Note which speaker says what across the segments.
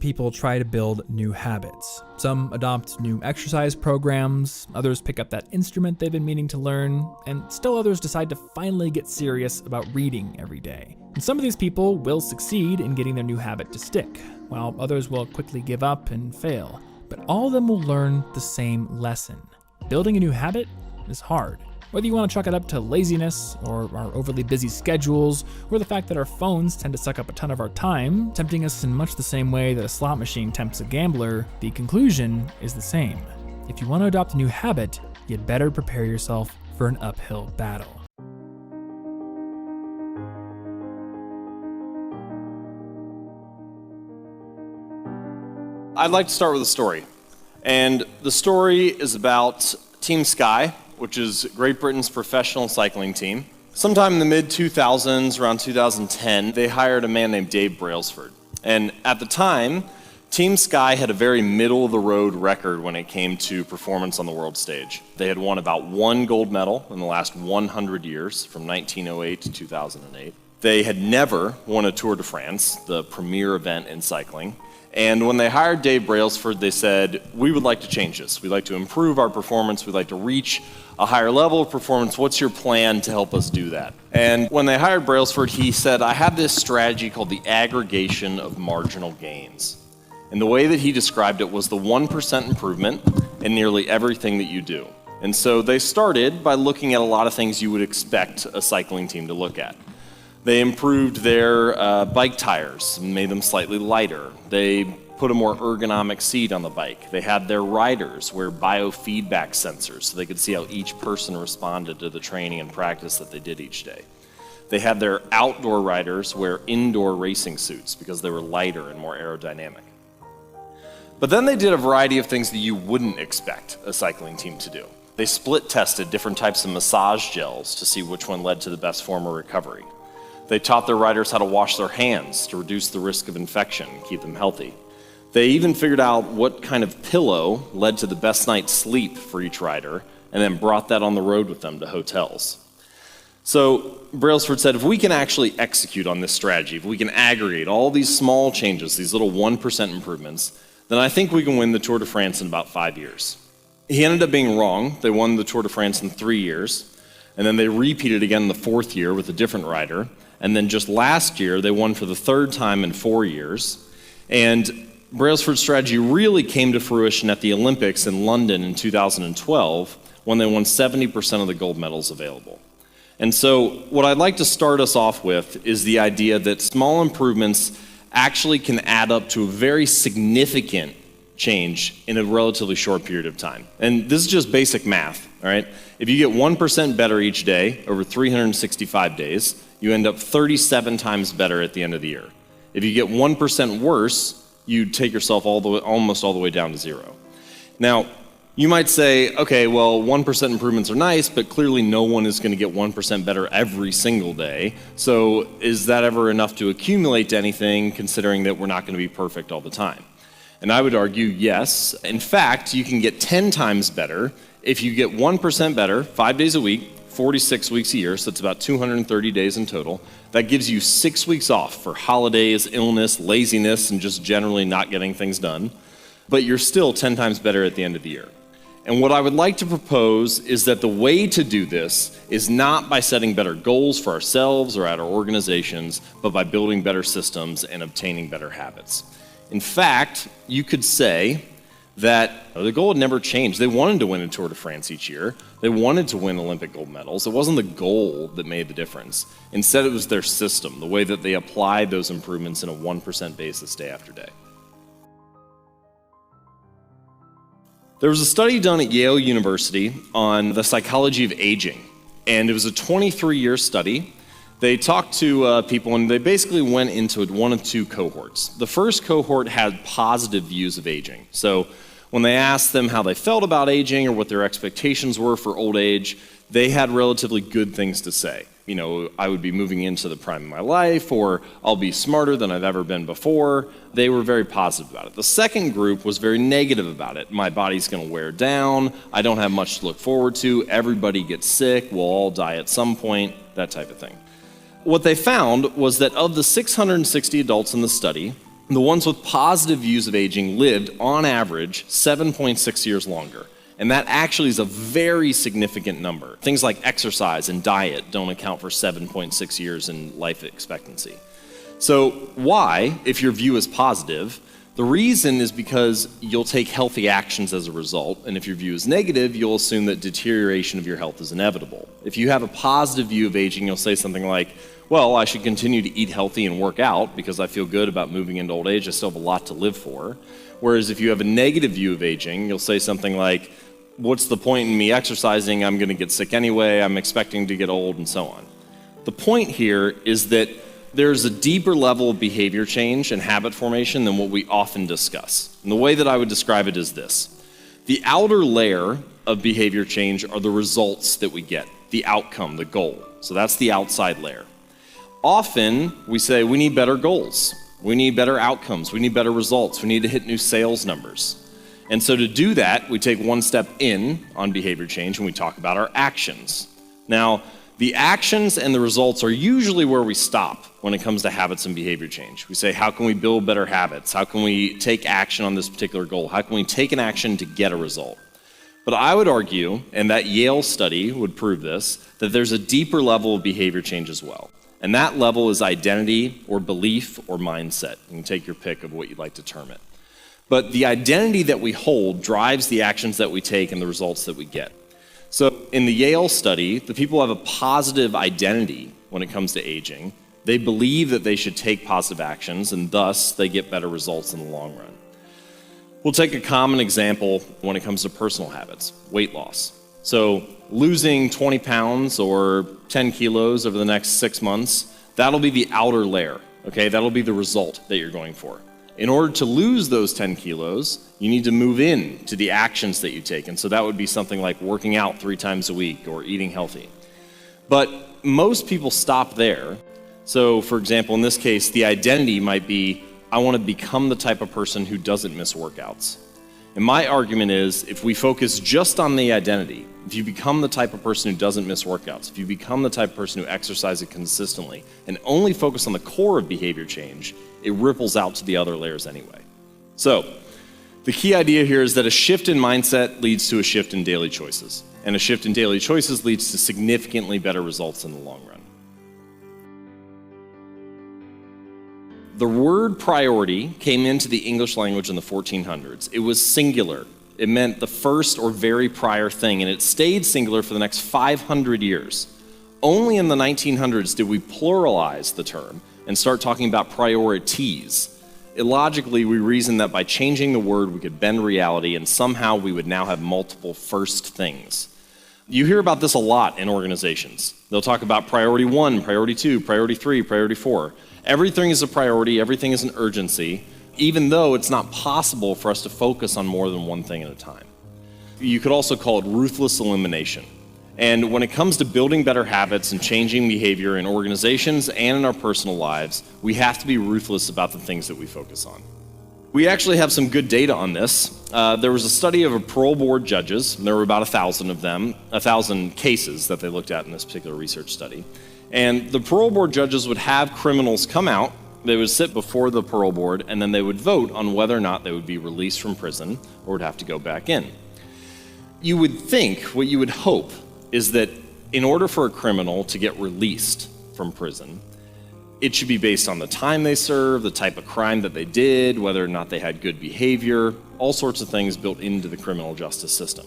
Speaker 1: people try to build new habits. Some adopt new exercise programs, others pick up that instrument they've been meaning to learn, and still others decide to finally get serious about reading every day. And some of these people will succeed in getting their new habit to stick, while others will quickly give up and fail. But all of them will learn the same lesson. Building a new habit is hard. Whether you want to chalk it up to laziness, or our overly busy schedules, or the fact that our phones tend to suck up a ton of our time, tempting us in much the same way that a slot machine tempts a gambler, the conclusion is the same. If you want to adopt a new habit, you'd better prepare yourself for an uphill battle.
Speaker 2: I'd like to start with a story. And the story is about Team Sky, which is Great Britain's professional cycling team. Sometime in the mid-2000s, around 2010, they hired a man named Dave Brailsford. And at the time, Team Sky had a very middle-of-the-road record when it came to performance on the world stage. They had won about 1 gold medal in the last 100 years, from 1908 to 2008. They had never won a Tour de France, the premier event in cycling. And when they hired Dave Brailsford, they said, we would like to change this. We'd like to improve our performance. We'd like to reach a higher level of performance. What's your plan to help us do that? And when they hired Brailsford, he said, I have this strategy called the aggregation of marginal gains. And the way that he described it was the 1% improvement in nearly everything that you do. And so they started by looking at a lot of things you would expect a cycling team to look at. They improved their bike tires, made them slightly lighter. They put a more ergonomic seat on the bike. They had their riders wear biofeedback sensors so they could see how each person responded to the training and practice that they did each day. They had their outdoor riders wear indoor racing suits because they were lighter and more aerodynamic. But then they did a variety of things that you wouldn't expect a cycling team to do. They split tested different types of massage gels to see which one led to the best form of recovery. They taught their riders how to wash their hands to reduce the risk of infection and keep them healthy. They even figured out what kind of pillow led to the best night's sleep for each rider, and then brought that on the road with them to hotels. So Brailsford said, if we can actually execute on this strategy, if we can aggregate all these small changes, these little 1% improvements, then I think we can win the Tour de France in about 5 years. He ended up being wrong. They won the Tour de France in 3 years, and then they repeated again the 4th year with a different rider. And then just last year, they won for the 3rd time in 4 years. And Brailsford's strategy really came to fruition at the Olympics in London in 2012, when they won 70% of the gold medals available. And so what I'd like to start us off with is the idea that small improvements actually can add up to a very significant change in a relatively short period of time. And this is just basic math, all right? If you get 1% better each day over 365 days, you end up 37 times better at the end of the year. If you get 1% worse, you take yourself almost all the way down to 0. Now, you might say, okay, well, 1% improvements are nice, but clearly no one is going to get 1% better every single day. So is that ever enough to accumulate to anything, considering that we're not going to be perfect all the time? And I would argue, yes. In fact, you can get 10 times better if you get 1% better 5 days a week, 46 weeks a year, so it's about 230 days in total. That gives you 6 weeks off for holidays, illness, laziness, and just generally not getting things done. But you're still 10 times better at the end of the year. And what I would like to propose is that the way to do this is not by setting better goals for ourselves or at our organizations, but by building better systems and obtaining better habits. In fact, you could say that the goal had never changed. They wanted to win a Tour de France each year. They wanted to win Olympic gold medals. It wasn't the goal that made the difference. Instead, it was their system, the way that they applied those improvements in a 1% basis day after day. There was a study done at Yale University on the psychology of aging, and it was a 23-year study. They talked to people, and they basically went into one of two cohorts. The first cohort had positive views of aging. So when they asked them how they felt about aging or what their expectations were for old age, they had relatively good things to say. You know, I would be moving into the prime of my life, or I'll be smarter than I've ever been before. They were very positive about it. The second group was very negative about it. My body's going to wear down. I don't have much to look forward to. Everybody gets sick. We'll all die at some point, that type of thing. What they found was that of the 660 adults in the study, The ones with positive views of aging lived, on average, 7.6 years longer. And that actually is a very significant number. Things like exercise and diet don't account for 7.6 years in life expectancy. So why, if your view is positive? The reason is because you'll take healthy actions as a result, and if your view is negative, you'll assume that deterioration of your health is inevitable. If you have a positive view of aging, you'll say something like, well, I should continue to eat healthy and work out because I feel good about moving into old age. I still have a lot to live for. Whereas if you have a negative view of aging, you'll say something like, what's the point in me exercising? I'm going to get sick anyway. I'm expecting to get old, and so on. The point here is that there's a deeper level of behavior change and habit formation than what we often discuss. And the way that I would describe it is this. The outer layer of behavior change are the results that we get, the outcome, the goal. So that's the outside layer. Often we say we need better goals, we need better outcomes, we need better results, we need to hit new sales numbers. And so to do that, we take one step in on behavior change and we talk about our actions. Now, the actions and the results are usually where we stop when it comes to habits and behavior change. We say, how can we build better habits? How can we take action on this particular goal? How can we take an action to get a result? But I would argue, and that Yale study would prove this, that there's a deeper level of behavior change as well. And that level is identity or belief or mindset. You can take your pick of what you'd like to term it. But the identity that we hold drives the actions that we take and the results that we get. So in the Yale study, the people have a positive identity when it comes to aging. They believe that they should take positive actions, and thus they get better results in the long run. We'll take a common example when it comes to personal habits, weight loss. So losing 20 pounds or 10 kilos over the next 6 months, that'll be the outer layer, okay? That'll be the result that you're going for. In order to lose those 10 kilos, you need to move in to the actions that you take. And so that would be something like working out 3 times a week or eating healthy. But most people stop there. So for example, in this case, the identity might be, I want to become the type of person who doesn't miss workouts. And my argument is, if we focus just on the identity, if you become the type of person who doesn't miss workouts, if you become the type of person who exercises consistently, and only focus on the core of behavior change, it ripples out to the other layers anyway. So, the key idea here is that a shift in mindset leads to a shift in daily choices, and a shift in daily choices leads to significantly better results in the long run. The word priority came into the English language in the 1400s. It was singular. It meant the first or very prior thing, and it stayed singular for the next 500 years. Only in the 1900s did we pluralize the term and start talking about priorities. Illogically, we reasoned that by changing the word, we could bend reality, and somehow we would now have multiple first things. You hear about this a lot in organizations. They'll talk about priority 1, priority 2, priority 3, priority 4. Everything is a priority, everything is an urgency, even though it's not possible for us to focus on more than one thing at a time. You could also call it ruthless elimination. And when it comes to building better habits and changing behavior in organizations and in our personal lives, we have to be ruthless about the things that we focus on. We actually have some good data on this. There was a study of parole board judges, and there were about 1,000 of them, 1,000 cases that they looked at in this particular research study. And the parole board judges would have criminals come out, they would sit before the parole board, and then they would vote on whether or not they would be released from prison or would have to go back in. You would think, what you would hope, is that in order for a criminal to get released from prison, it should be based on the time they served, the type of crime that they did, whether or not they had good behavior, all sorts of things built into the criminal justice system.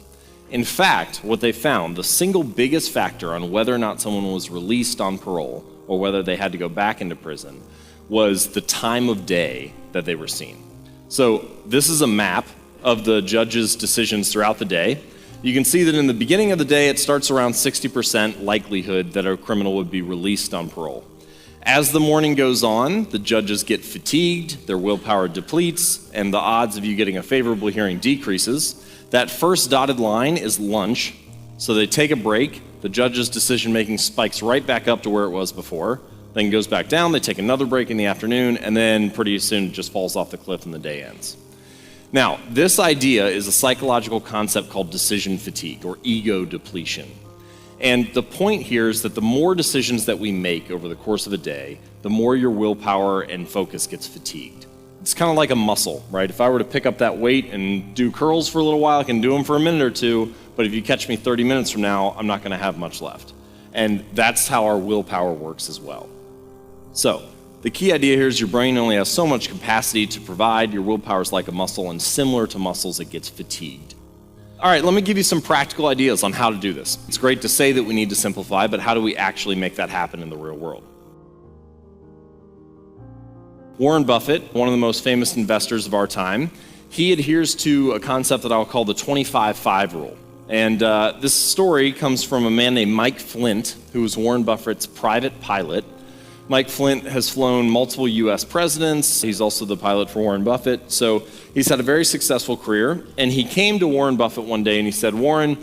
Speaker 2: In fact, what they found, the single biggest factor on whether or not someone was released on parole or whether they had to go back into prison was the time of day that they were seen. So this is a map of the judge's decisions throughout the day. You can see that in the beginning of the day, it starts around 60% likelihood that a criminal would be released on parole. As the morning goes on, the judges get fatigued, their willpower depletes, and the odds of you getting a favorable hearing decreases. That first dotted line is lunch, so they take a break, the judge's decision-making spikes right back up to where it was before, then goes back down, they take another break in the afternoon, and then pretty soon it just falls off the cliff and the day ends. Now, this idea is a psychological concept called decision fatigue, or ego depletion. And the point here is that the more decisions that we make over the course of a day, the more your willpower and focus gets fatigued. It's kind of like a muscle, right? If I were to pick up that weight and do curls for a little while, I can do them for a minute or two, but if you catch me 30 minutes from now, I'm not going to have much left. And that's how our willpower works as well. So, the key idea here is your brain only has so much capacity to provide. Your willpower is like a muscle, and similar to muscles, it gets fatigued. All right, let me give you some practical ideas on how to do this. It's great to say that we need to simplify, but how do we actually make that happen in the real world? Warren Buffett, one of the most famous investors of our time, he adheres to a concept that I'll call the 25-5 rule. And this story comes from a man named Mike Flint, who was Warren Buffett's private pilot. Mike Flint has flown multiple US presidents. He's also the pilot for Warren Buffett. So he's had a very successful career. And he came to Warren Buffett one day and he said, "Warren,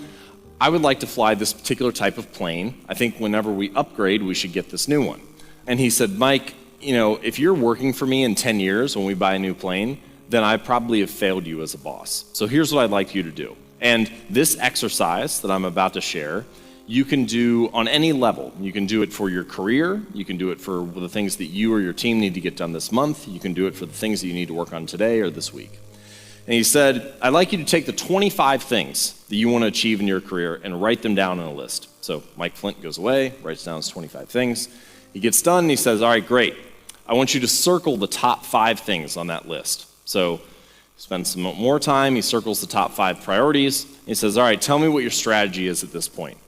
Speaker 2: I would like to fly this particular type of plane. I think whenever we upgrade, we should get this new one." And he said, "Mike, if you're working for me in 10 years when we buy a new plane, then I probably have failed you as a boss. So here's what I'd like you to do. And this exercise that I'm about to share, you can do on any level. You can do it for your career. You can do it for the things that you or your team need to get done this month. You can do it for the things that you need to work on today or this week." And he said, "I'd like you to take the 25 things that you want to achieve in your career and write them down on a list." So Mike Flint goes away, writes down his 25 things. He gets done and he says, "All right, great. I want you to circle the top 5 things on that list." So spends some more time, he circles the top 5 priorities. He says, "All right, tell me what your strategy is at this point."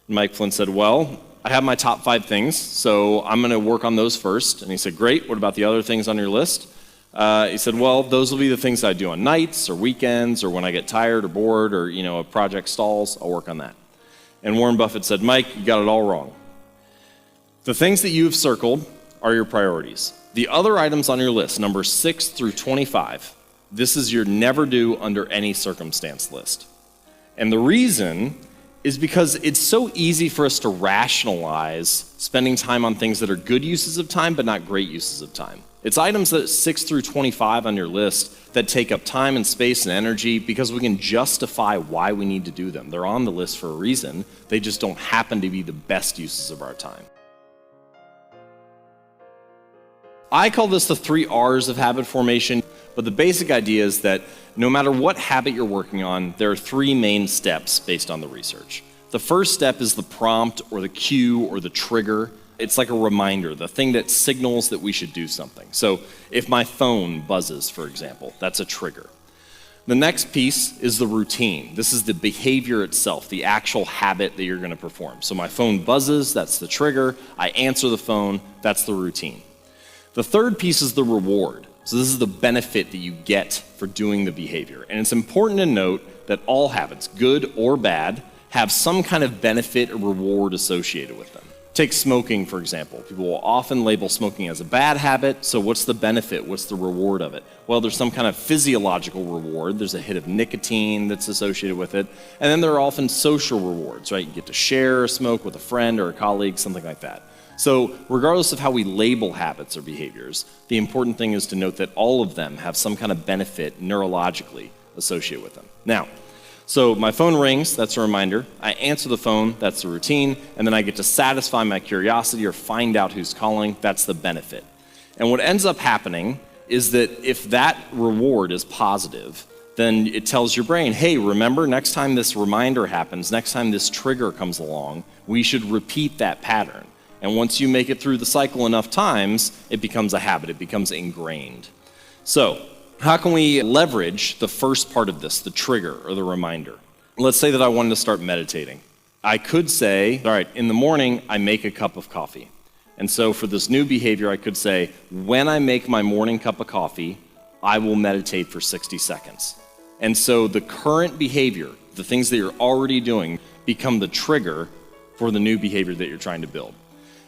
Speaker 2: And Mike Flint said, "Well, I have my top 5 things, so I'm going to work on those first." And he said, "Great, what about the other things on your list?" He said, "Well, those will be the things I do on nights or weekends or when I get tired or bored or, a project stalls, I'll work on that." And Warren Buffett said, "Mike, you got it all wrong. The things that you have circled are your priorities. The other items on your list, numbers 6 through 25, this is your never do under any circumstance list." And the reason is because it's so easy for us to rationalize spending time on things that are good uses of time but not great uses of time. It's items that 6 through 25 on your list that take up time and space and energy because we can justify why we need to do them. They're on the list for a reason. They just don't happen to be the best uses of our time. I call this the 3 R's of habit formation, but the basic idea is that no matter what habit you're working on, there are 3 main steps based on the research. The first step is the prompt or the cue or the trigger. It's like a reminder, the thing that signals that we should do something. So if my phone buzzes, for example, that's a trigger. The next piece is the routine. This is the behavior itself, the actual habit that you're going to perform. So my phone buzzes, that's the trigger. I answer the phone, that's the routine. The third piece is the reward. So this is the benefit that you get for doing the behavior. And it's important to note that all habits, good or bad, have some kind of benefit or reward associated with them. Take smoking, for example. People will often label smoking as a bad habit, so what's the benefit? What's the reward of it? Well, there's some kind of physiological reward. There's a hit of nicotine that's associated with it. And then there are often social rewards, right? You get to share a smoke with a friend or a colleague, something like that. So regardless of how we label habits or behaviors, the important thing is to note that all of them have some kind of benefit neurologically associated with them. Now, so my phone rings, that's a reminder. I answer the phone, that's the routine. And then I get to satisfy my curiosity or find out who's calling, that's the benefit. And what ends up happening is that if that reward is positive, then it tells your brain, hey, remember, next time this reminder happens, next time this trigger comes along, we should repeat that pattern. And once you make it through the cycle enough times, it becomes a habit, it becomes ingrained. So, how can we leverage the first part of this, the trigger or the reminder? Let's say that I wanted to start meditating. I could say, all right, in the morning, I make a cup of coffee. And so for this new behavior, I could say, when I make my morning cup of coffee, I will meditate for 60 seconds. And so the current behavior, the things that you're already doing, become the trigger for the new behavior that you're trying to build.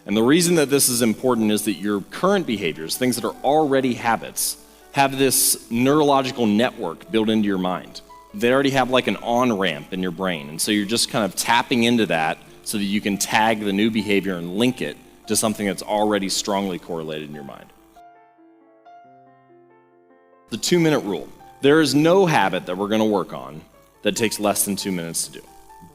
Speaker 2: And the reason that this is important is that your current behaviors, things that are already habits, have this neurological network built into your mind. They already have like an on-ramp in your brain. And so you're just kind of tapping into that so that you can tag the new behavior and link it to something that's already strongly correlated in your mind. The 2-minute rule. There is no habit that we're going to work on that takes less than 2 minutes to do.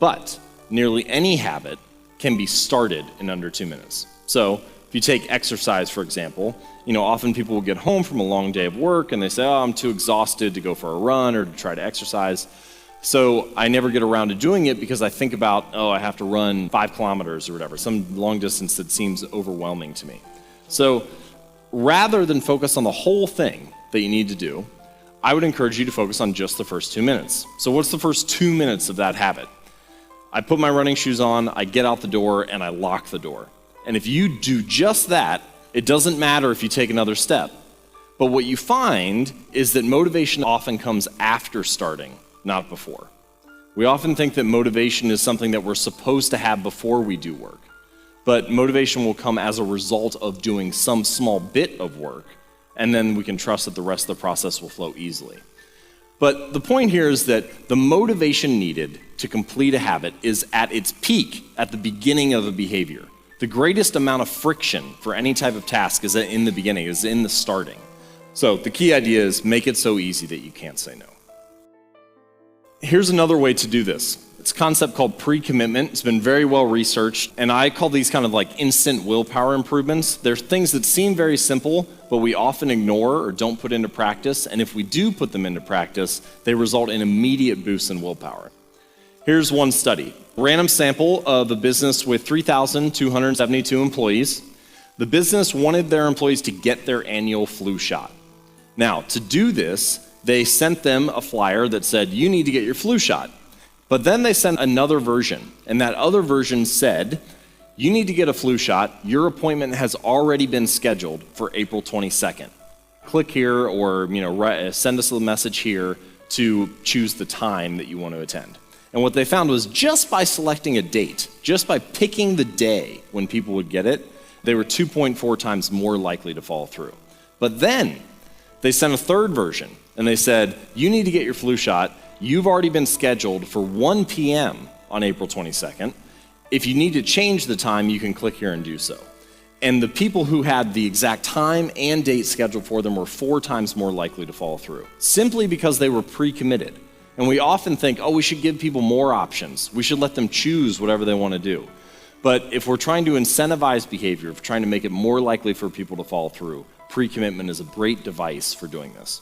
Speaker 2: But nearly any habit can be started in under 2 minutes. So if you take exercise, for example, often people will get home from a long day of work and they say, oh, I'm too exhausted to go for a run or to try to exercise. So I never get around to doing it because I think about, oh, I have to run 5 kilometers or whatever, some long distance that seems overwhelming to me. So rather than focus on the whole thing that you need to do, I would encourage you to focus on just the first 2 minutes. So what's the first 2 minutes of that habit? I put my running shoes on, I get out the door, and I lock the door. And if you do just that, it doesn't matter if you take another step. But what you find is that motivation often comes after starting, not before. We often think that motivation is something that we're supposed to have before we do work. But motivation will come as a result of doing some small bit of work, and then we can trust that the rest of the process will flow easily. But the point here is that the motivation needed to complete a habit is at its peak at the beginning of a behavior. The greatest amount of friction for any type of task is in the beginning, is in the starting. So the key idea is make it so easy that you can't say no. Here's another way to do this. It's a concept called pre-commitment. It's been very well researched, and I call these kind of like instant willpower improvements. They're things that seem very simple, but we often ignore or don't put into practice, and if we do put them into practice, they result in immediate boosts in willpower. Here's one study. Random sample of a business with 3,272 employees. The business wanted their employees to get their annual flu shot. Now, to do this, they sent them a flyer that said, you need to get your flu shot. But then they sent another version, and that other version said, you need to get a flu shot. Your appointment has already been scheduled for April 22nd. Click here or send us a message here to choose the time that you want to attend. And what they found was just by selecting a date, just by picking the day when people would get it, they were 2.4 times more likely to follow through. But then they sent a third version, and they said, you need to get your flu shot. You've already been scheduled for 1 p.m. on April 22nd. If you need to change the time, you can click here and do so. And the people who had the exact time and date scheduled for them were 4 times more likely to follow through, simply because they were pre-committed. And we often think, oh, we should give people more options. We should let them choose whatever they want to do. But if we're trying to incentivize behavior, if we're trying to make it more likely for people to follow through, pre-commitment is a great device for doing this.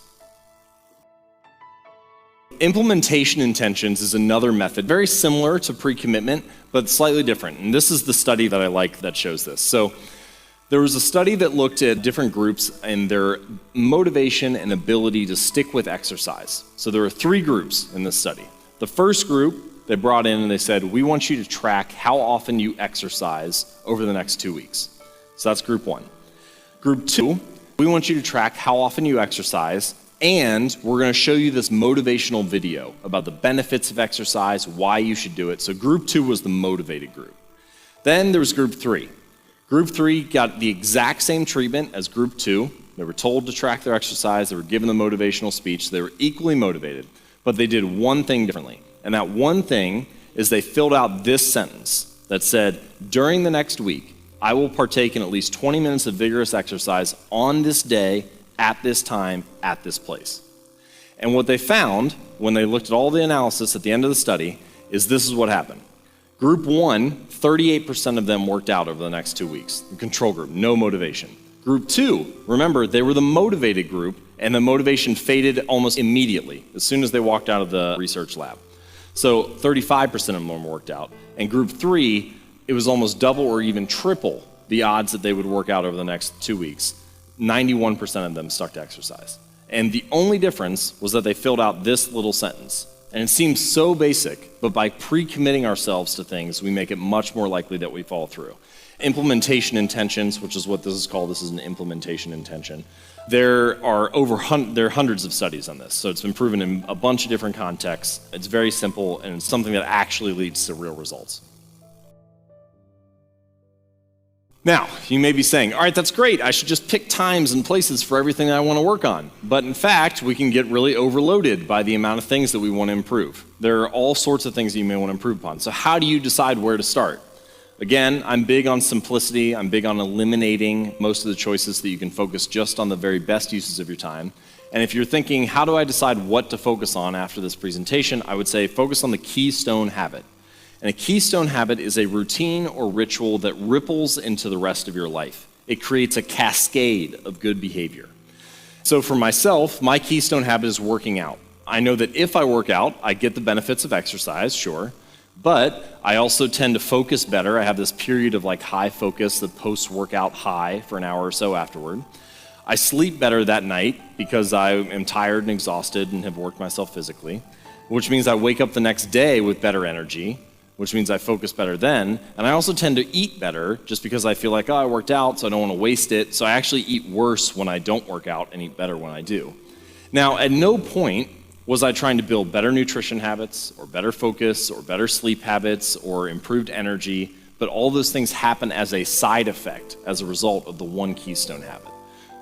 Speaker 2: Implementation intentions is another method, very similar to pre-commitment, but slightly different. And this is the study that I like that shows this. So there was a study that looked at different groups and their motivation and ability to stick with exercise. So there were 3 groups in this study. The first group, they brought in and they said, we want you to track how often you exercise over the next 2 weeks. So that's group 1. Group 2, we want you to track how often you exercise, and we're going to show you this motivational video about the benefits of exercise, why you should do it. So group 2 was the motivated group. Then there was group 3. Group 3 got the exact same treatment as group 2. They were told to track their exercise. They were given the motivational speech. They were equally motivated, but they did one thing differently. And that one thing is they filled out this sentence that said, during the next week, I will partake in at least 20 minutes of vigorous exercise on this day, at this time, at this place. And what they found when they looked at all the analysis at the end of the study is this is what happened. Group 1, 38% of them worked out over the next 2 weeks. The control group, no motivation. Group 2, remember, they were the motivated group, and the motivation faded almost immediately as soon as they walked out of the research lab. So 35% of them worked out. And group 3, it was almost double or even triple the odds that they would work out over the next 2 weeks. 91% of them stuck to exercise. And the only difference was that they filled out this little sentence. And it seems so basic, but by pre-committing ourselves to things, we make it much more likely that we follow through. Implementation intentions, which is what this is called, this is an implementation intention. There are hundreds of studies on this, so it's been proven in a bunch of different contexts. It's very simple, and it's something that actually leads to real results. Now, you may be saying, all right, that's great. I should just pick times and places for everything I want to work on. But in fact, we can get really overloaded by the amount of things that we want to improve. There are all sorts of things that you may want to improve upon. So how do you decide where to start? Again, I'm big on simplicity. I'm big on eliminating most of the choices so that you can focus just on the very best uses of your time. And if you're thinking, how do I decide what to focus on after this presentation? I would say focus on the keystone habit. And a keystone habit is a routine or ritual that ripples into the rest of your life. It creates a cascade of good behavior. So for myself, my keystone habit is working out. I know that if I work out, I get the benefits of exercise, sure, but I also tend to focus better. I have this period of like high focus, the post-workout high for an hour or so afterward. I sleep better that night because I am tired and exhausted and have worked myself physically, which means I wake up the next day with better energy, which means I focus better then. And I also tend to eat better just because I feel like, oh, I worked out, so I don't want to waste it. So I actually eat worse when I don't work out and eat better when I do. Now, at no point was I trying to build better nutrition habits or better focus or better sleep habits or improved energy, but all those things happen as a side effect as a result of the one keystone habit.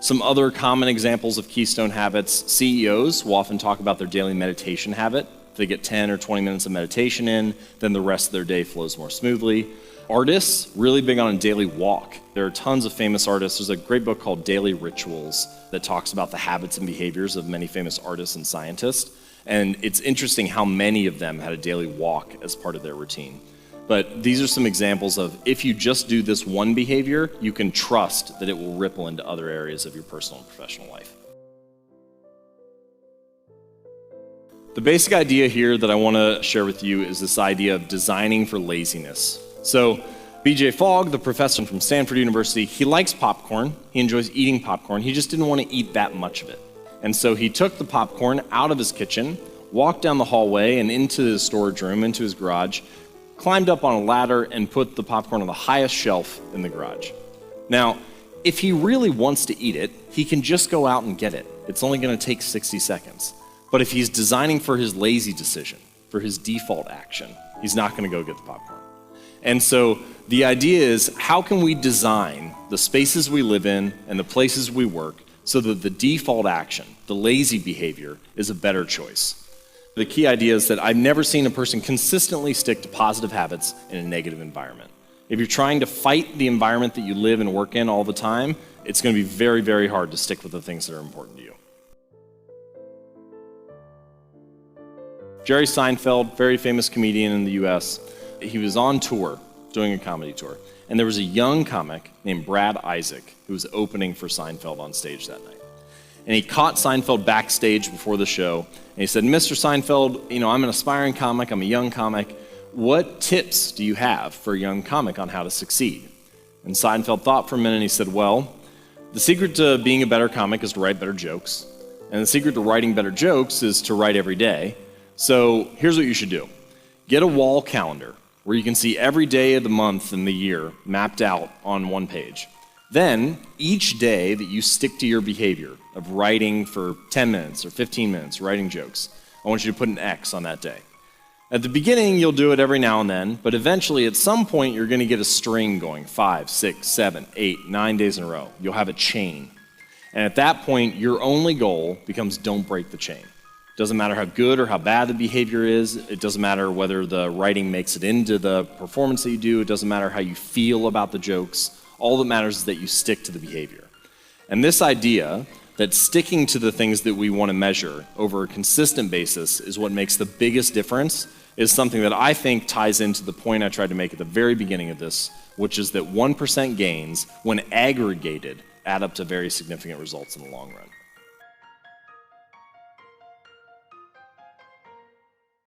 Speaker 2: Some other common examples of keystone habits: CEOs will often talk about their daily meditation habit. If they get 10 or 20 minutes of meditation in, then the rest of their day flows more smoothly. Artists, really big on a daily walk. There are tons of famous artists. There's a great book called Daily Rituals that talks about the habits and behaviors of many famous artists and scientists. And it's interesting how many of them had a daily walk as part of their routine. But these are some examples of if you just do this one behavior, you can trust that it will ripple into other areas of your personal and professional life. The basic idea here that I want to share with you is this idea of designing for laziness. So B.J. Fogg, the professor from Stanford University, he likes popcorn. He enjoys eating popcorn. He just didn't want to eat that much of it. And so he took the popcorn out of his kitchen, walked down the hallway and into his storage room, into his garage, climbed up on a ladder and put the popcorn on the highest shelf in the garage. Now, if he really wants to eat it, he can just go out and get it. It's only going to take 60 seconds. But if he's designing for his lazy decision, for his default action, he's not going to go get the popcorn. And so the idea is, how can we design the spaces we live in and the places we work so that the default action, the lazy behavior, is a better choice? The key idea is that I've never seen a person consistently stick to positive habits in a negative environment. If you're trying to fight the environment that you live and work in all the time, it's going to be very, very hard to stick with the things that are important to you. Jerry Seinfeld, very famous comedian in the US, he was on tour, doing a comedy tour, and there was a young comic named Brad Isaac who was opening for Seinfeld on stage that night. And he caught Seinfeld backstage before the show, and he said, "Mr. Seinfeld, I'm an aspiring comic, I'm a young comic. What tips do you have for a young comic on how to succeed?" And Seinfeld thought for a minute, and he said, "Well, the secret to being a better comic is to write better jokes. And the secret to writing better jokes is to write every day. So here's what you should do. Get a wall calendar where you can see every day of the month and the year mapped out on one page. Then, each day that you stick to your behavior of writing for 10 minutes or 15 minutes, writing jokes, I want you to put an X on that day. At the beginning, you'll do it every now and then, but eventually, at some point, you're going to get a string going, 5, 6, 7, 8, 9 days in a row. You'll have a chain. And at that point, your only goal becomes don't break the chain. Doesn't matter how good or how bad the behavior is. It doesn't matter whether the writing makes it into the performance that you do. It doesn't matter how you feel about the jokes. All that matters is that you stick to the behavior. And this idea that sticking to the things that we want to measure over a consistent basis is what makes the biggest difference is something that I think ties into the point I tried to make at the very beginning of this, which is that 1% gains, when aggregated, add up to very significant results in the long run.